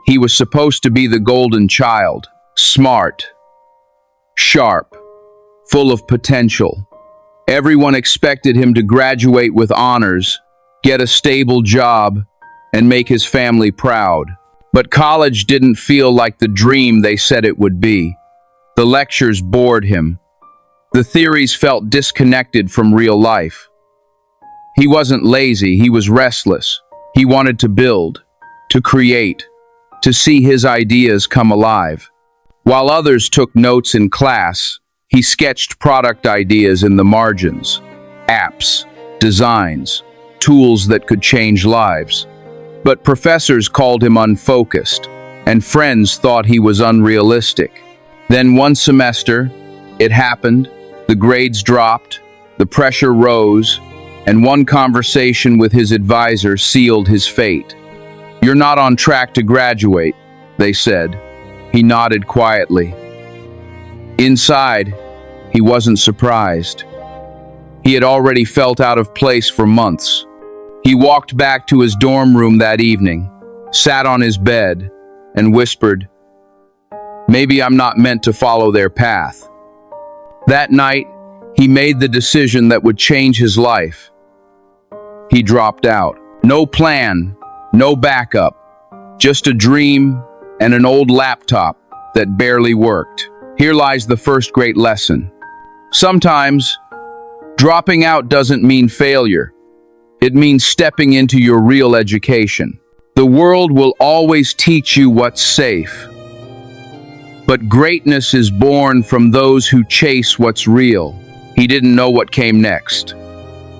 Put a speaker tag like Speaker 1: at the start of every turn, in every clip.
Speaker 1: He was supposed to be the golden child, smart, sharp, full of potential. Everyone expected him to graduate with honors, get a stable job, and make his family proud. But college didn't feel like the dream they said it would be. The lectures bored him. The theories felt disconnected from real life. He wasn't lazy, he was restless. He wanted to build, to create, to see his ideas come alive. While others took notes in class, he sketched product ideas in the margins, apps, designs, tools that could change lives. But professors called him unfocused, and friends thought he was unrealistic. Then one semester, it happened, the grades dropped, the pressure rose, and one conversation with his advisor sealed his fate. "You're not on track to graduate," they said. He nodded quietly. Inside, he wasn't surprised. He had already felt out of place for months. He walked back to his dorm room that evening, sat on his bed, and whispered, "Maybe I'm not meant to follow their path." That night, he made the decision that would change his life. He dropped out. No plan, no backup, just a dream and an old laptop that barely worked. Here lies the first great lesson. Sometimes, dropping out doesn't mean failure. It means stepping into your real education. The world will always teach you what's safe. But greatness is born from those who chase what's real. He didn't know what came next.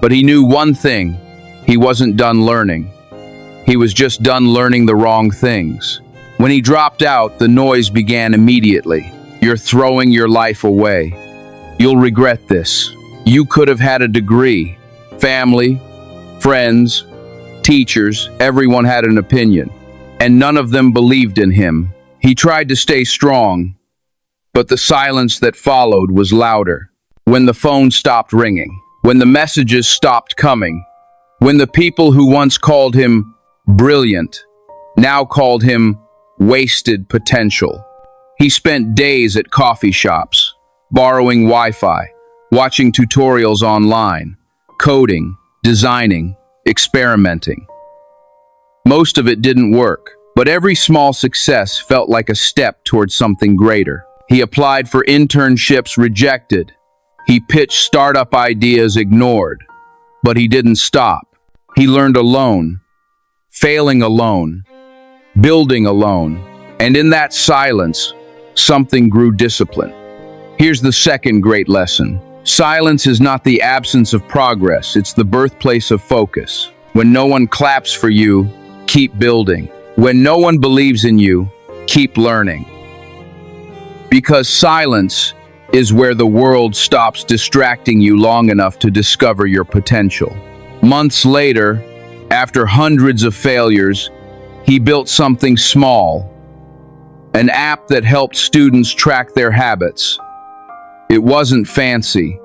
Speaker 1: But he knew one thing: he wasn't done learning. He was just done learning the wrong things. When he dropped out, the noise began immediately. "You're throwing your life away. You'll regret this. You could have had a degree." Family, friends, teachers, everyone had an opinion, and none of them believed in him. He tried to stay strong, but the silence that followed was louder. When the phone stopped ringing, when the messages stopped coming, when the people who once called him brilliant now called him wasted potential. He spent days at coffee shops, borrowing Wi-Fi, watching tutorials online, coding, designing, experimenting. Most of it didn't work, but every small success felt like a step towards something greater. He applied for internships, rejected. He pitched startup ideas, ignored. But he didn't stop. He learned alone, failing alone, building alone. And in that silence, something grew: discipline. Here's the second great lesson. Silence is not the absence of progress, it's the birthplace of focus. When no one claps for you, keep building. When no one believes in you, keep learning. Because silence is where the world stops distracting you long enough to discover your potential. Months later, after hundreds of failures, he built something small, an app that helped students track their habits. It wasn't fancy,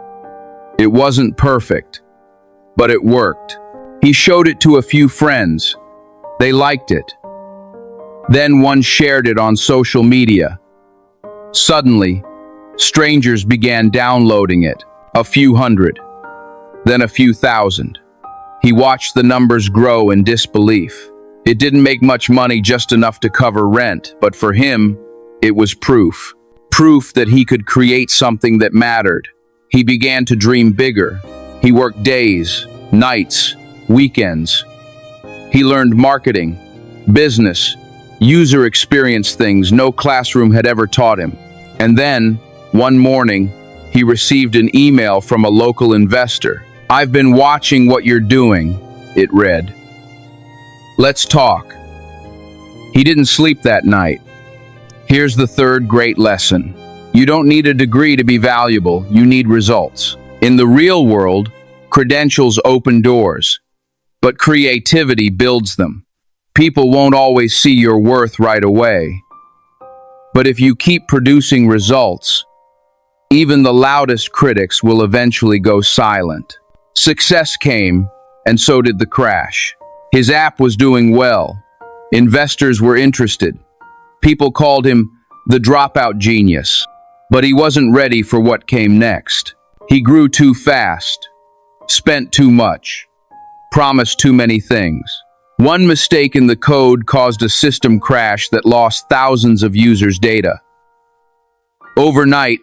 Speaker 1: it wasn't perfect, but it worked. He showed it to a few friends. They liked it. Then one shared it on social media. Suddenly, strangers began downloading it, a few hundred, then a few thousand. He watched the numbers grow in disbelief. It didn't make much money, just enough to cover rent, but for him, it was proof. Proof that he could create something that mattered. He began to dream bigger. He worked days, nights, weekends. He learned marketing, business, user experience, things no classroom had ever taught him. And then, one morning, he received an email from a local investor. "I've been watching what you're doing," it read. "Let's talk." He didn't sleep that night. Here's the third great lesson. You don't need a degree to be valuable, you need results. In the real world, credentials open doors, but creativity builds them. People won't always see your worth right away. But if you keep producing results, even the loudest critics will eventually go silent. Success came, and so did the crash. His app was doing well, Investors were interested. People called him the dropout genius. But he wasn't ready for what came next. He grew too fast, spent too much, promised too many things. One mistake in the code caused a system crash that lost thousands of users' data. Overnight,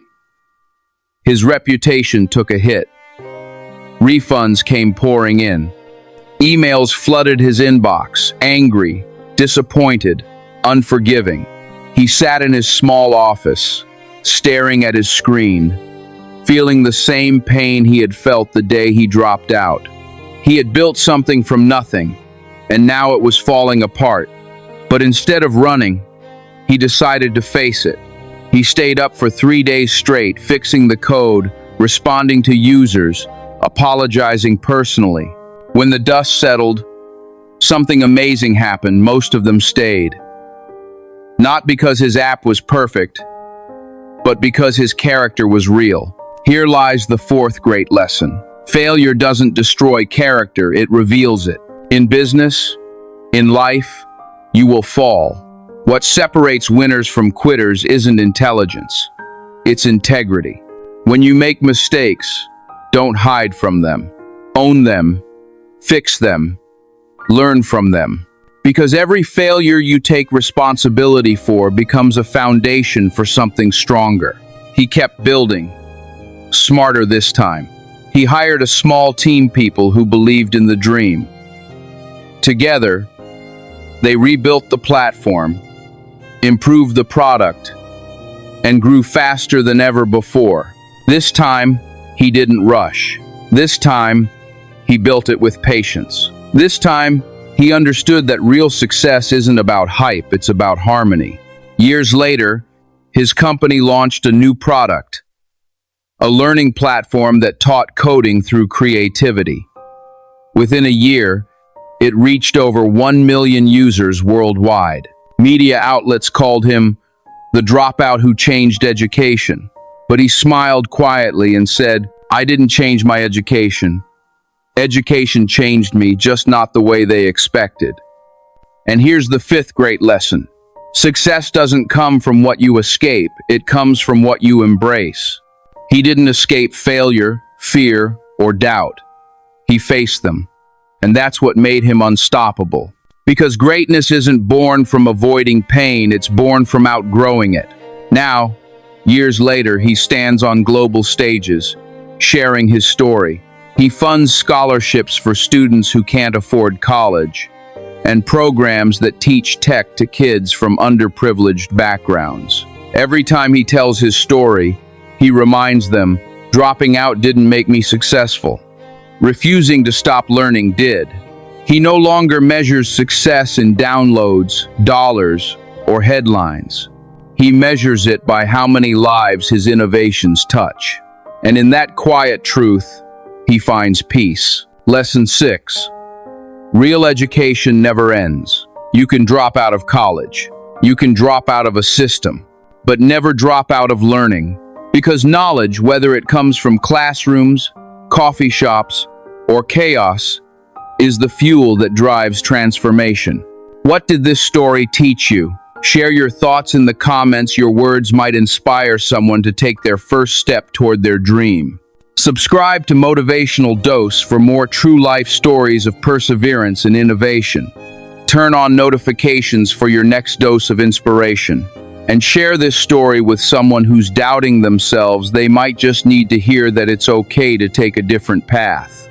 Speaker 1: his reputation took a hit. Refunds came pouring in. Emails flooded his inbox, angry, disappointed, unforgiving. He sat in his small office, staring at his screen, feeling the same pain he had felt the day he dropped out. He had built something from nothing, and now it was falling apart. But instead of running, he decided to face it. He stayed up for 3 days straight, fixing the code, responding to users, apologizing personally. When the dust settled, something amazing happened. Most of them stayed. Not because his app was perfect, but because his character was real. Here lies the fourth great lesson. Failure doesn't destroy character, it reveals it. In business, in life, you will fall. What separates winners from quitters isn't intelligence, it's integrity. When you make mistakes, don't hide from them. Own them, fix them, learn from them. Because every failure you take responsibility for becomes a foundation for something stronger. He kept building, smarter this time. He hired a small team of people who believed in the dream. Together, they rebuilt the platform, improved the product, and grew faster than ever before. This time, he didn't rush. This time, he built it with patience. This time, he understood that real success isn't about hype, it's about harmony. Years later, his company launched a new product, a learning platform that taught coding through creativity. Within a year, it reached over 1 million users worldwide. Media outlets called him the dropout who changed education. But he smiled quietly and said, "I didn't change my education. Education changed me, just not the way they expected." And here's the fifth great lesson. Success doesn't come from what you escape, it comes from what you embrace. He didn't escape failure, fear, or doubt. He faced them. And that's what made him unstoppable. Because greatness isn't born from avoiding pain, it's born from outgrowing it. Now, years later, he stands on global stages, sharing his story. He funds scholarships for students who can't afford college, and programs that teach tech to kids from underprivileged backgrounds. Every time he tells his story, he reminds them, dropping out didn't make me successful. Refusing to stop learning did. He no longer measures success in downloads, dollars, or headlines. He measures it by how many lives his innovations touch. And in that quiet truth, he finds peace. Lesson 6. Real education never ends. You can drop out of college. You can drop out of a system, but never drop out of learning. Because knowledge, whether it comes from classrooms, coffee shops, or chaos, is the fuel that drives transformation. What did this story teach you? Share your thoughts in the comments. Your words might inspire someone to take their first step toward their dream. Subscribe to Motivational Dose for more true life stories of perseverance and innovation. Turn on notifications for your next dose of inspiration. And share this story with someone who's doubting themselves. They might just need to hear that it's okay to take a different path.